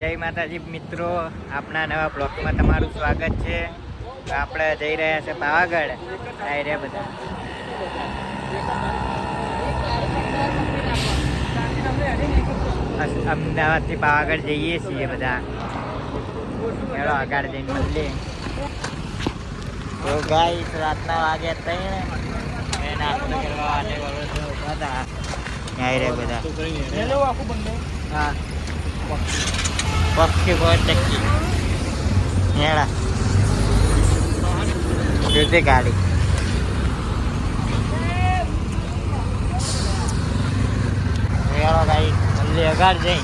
જય માતાજી મિત્રો, આપણા નવા બ્લોગમાં તમારું સ્વાગત છે. આપણે જઈ રહ્યા છે પાવાગઢ. ડાયરે બધા અમદાવાદથી પાવાગઢ જઈએ છીએ બધા. ચલો આગળ જઈને મળીએ. તો ગાઈસ રાતના વાગ્યા તઈને નાસ્તો કરવા માટે ઉભા હતા. ડાયરે બધા હા પક્ષી બહુ ચક્કી હેડા જોતે ગાડી હેડો ગાઈ જલ્દી અગાડ જઈ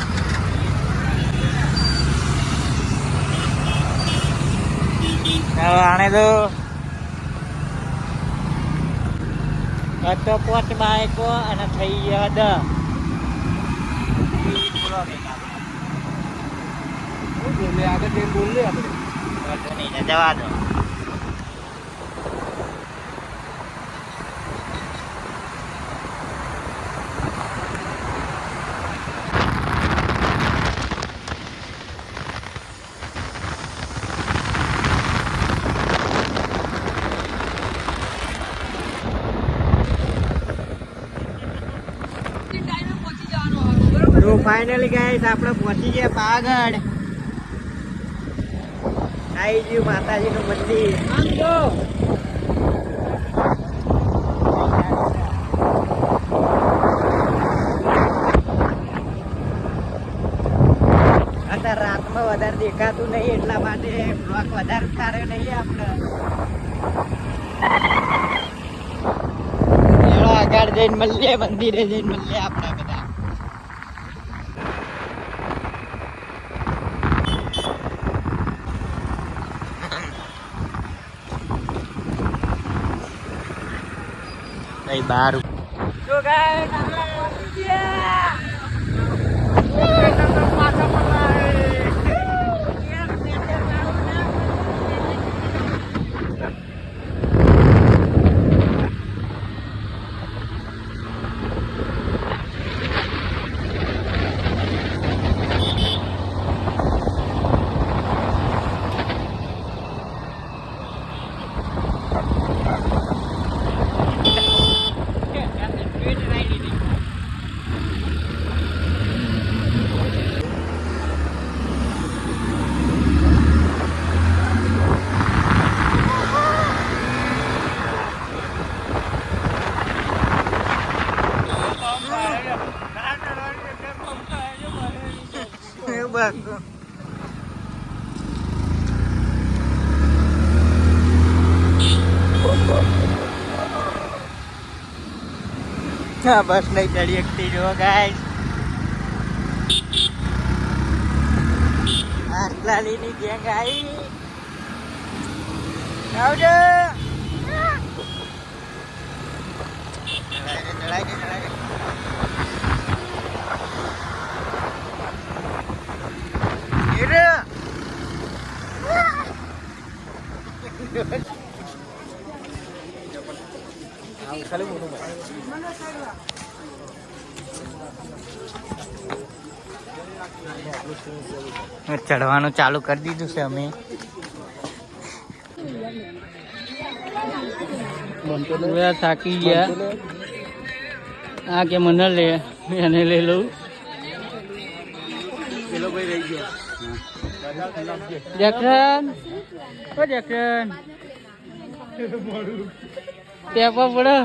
આને તો 5 બાઈકો અને થઈ ગયા 10 આગળ જઈને બોલ લે આપણે જવા દો. તો ફાઇનલી ગાઈસ આપણે પહોંચી ગયા પાવાગઢ. આવી ગયું માતાજીનું મંદિર. અત્યારે રાતમાં વધારે દેખાતું નહીં એટલા માટે બ્લોક વધારે સારો નહીં આપણે. આગળ જઈને મળીએ, મંદિરે જઈને મળીએ આપણે બધા. બાર બસ નહીં ચડી શકતી જો ગાઈસ. આટલાલીની ગેંગ આવી. આવજો ચડવાનું ચાલુ કરી દીધું છે અમે. થાકી ગયા. આ કે મને લે એને લઈ લઉં. પેલો ભાઈ રહી ગયો. જખન ઓ જખન ટેપા પડો.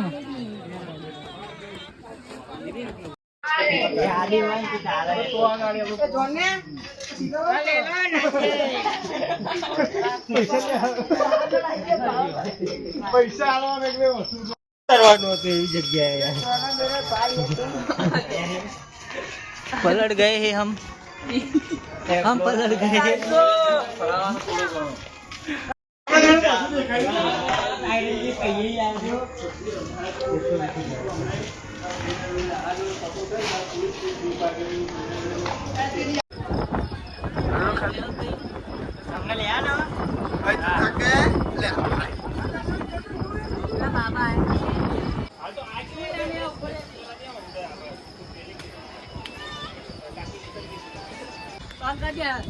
પૈસા કરવાનું હતું એવી જગ્યાએ. पलट गए हैं हम पलट गए हैं. हमने लिया ना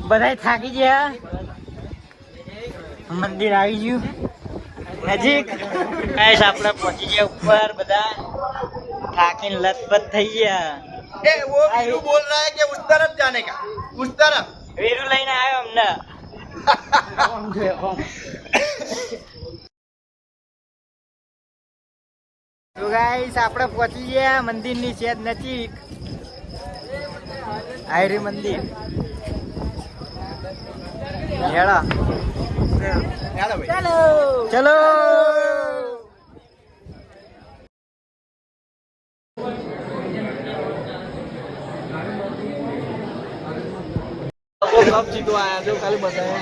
બધા થાકી ગયા, મંદિર આવી ગયું નજીક. ગાઈસ આપણે પહોંચી ગયા ઉપર, બધા થાકીને લથપથ થઈ ગયા. वो वीरू बोल रहा है कि उस तरफ जाने का, उस तरफ। વીરુ લઈને આવ્યો અમને. તો ગાઈસ આપણે પહોંચી ગયા મંદિરની સેજ નજીક. આયરી મંદિર. ચલો ચલો. कब जीतो आया जो खाली बताया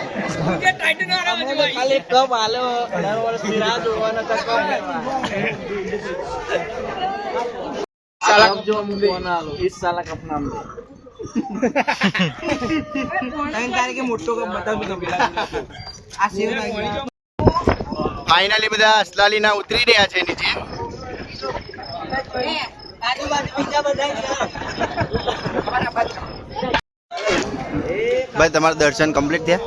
ये टाइटन वाला जो खाली कब आलो 18 वर्ष ની રાહ જોવાના તો કબ साला जो मुझे कोना आलो इस साला का नाम दे टाइम तारीख के मोटो का बता भी कभी आ सेव फाइनली બધા અસલાલીના ઉતરી રહ્યા છે નીચે. આજુબાજુ બીજા બધા ભાઈ તમારા દર્શન કમ્પ્લીટ થયા?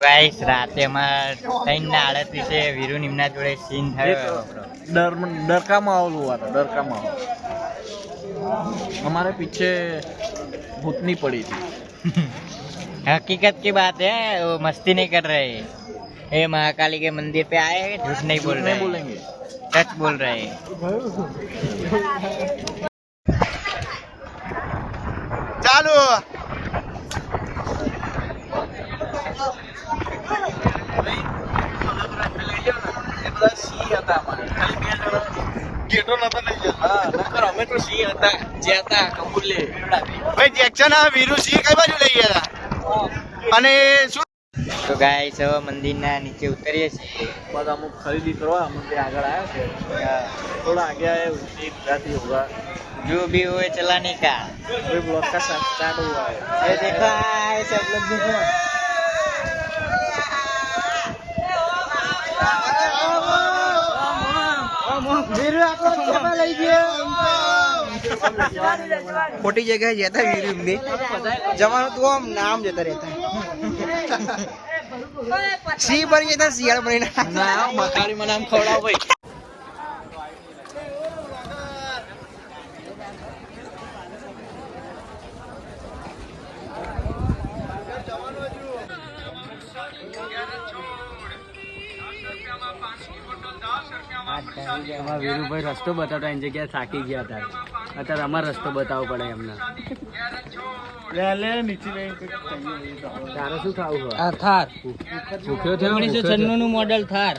ગાઈસ રાતે માં 3:38 વીરુ નિમના જોડે સીન થયો. डर का माहौल हुआ था, डर का माहौल. हमारे पीछे भूतनी पड़ी थी. हकीकत की बात है, वो मस्ती नहीं कर रहे. ये महाकाली के मंदिर पे आए हैं, झूठ नहीं बोल रहे. बोलेंगे सच बोल रहे हैं. चालू તો ગાઈસ હવે મંદિરના નીચે ઉતરીએ છીએ. बाद अमुक खरीदी करवा मंदिर आगे आया थे, थोड़ा आगे आए उसी जाती होगा. जो भी हुए चलाने का. कोई ब्लॉक का स्टार्ट हुआ है. ये देखो आए सब लोग देखो. खोटी जगह जाता है वीरू में जमानो तो हम नाम जता रहता है सी पर जता सियाड़ बने ना मकाड़ी में नाम खवड़ाओ भाई. વીરુભાઈ રસ્તો બતાવતા એની જગ્યાએ થાકી ગયા હતા. અત્યારે અમારે રસ્તો બતાવવો પડે એમને. તારે શું ખાવું હોય? થાર ભૂખ્યો થયો? 1996 નું મોડેલ થાર.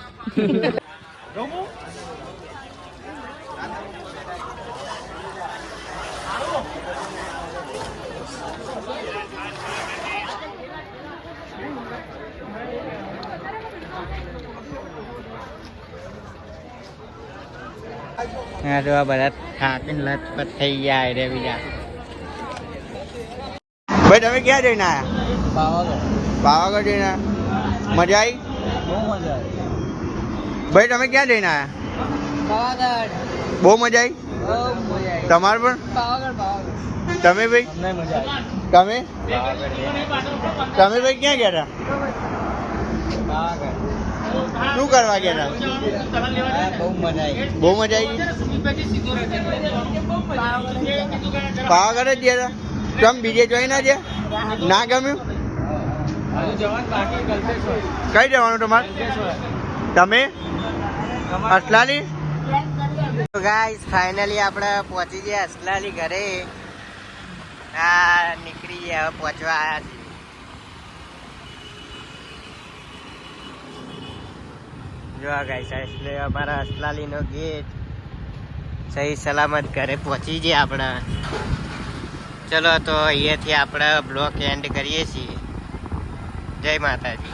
હા તો આ બધા થાકીને લથપથ થઈ ગયા રે બીજા. भाई તમે ક્યાં જઈને આયા? પાવાગઢ જઈને આયા. મજા આવી? બહુ મજા આવી. ભાઈ તમે ક્યાં જઈને આયા? પાવાગઢ બહુ મજા આવી? બહુ મજા આવી. તમારે પણ? પાવાગઢ તમે ભાઈ? અમને મજા આવી. તમે પાવાગઢ તમે ભાઈ ક્યાં ગયા પાવાગઢ શું કરવા ગયા બહુ મજા આવી. બહુ મજા આવી? પાવાગઢ જ ગયા તમે બીજે જોઈ ના ગયા? ના ગમ્યું? કઈ જવાનું તમારે? તમે અસલાલી? ગાઈસ ફાઇનલી આપણે પહોંચી ગયા અસલાલી ઘરે. આ નીકળી ગયા, હવે પહોંચવા આવ્યા છીએ. જો ગાઈસ એટલે અમારા અસલાલીનો ગેટ. સહી સલામત ઘરે પહોંચી ગયા આપણે. ચલો તો અહીંયાથી આપણે બ્લોક એન્ડ કરીએ છીએ. જય માતાજી.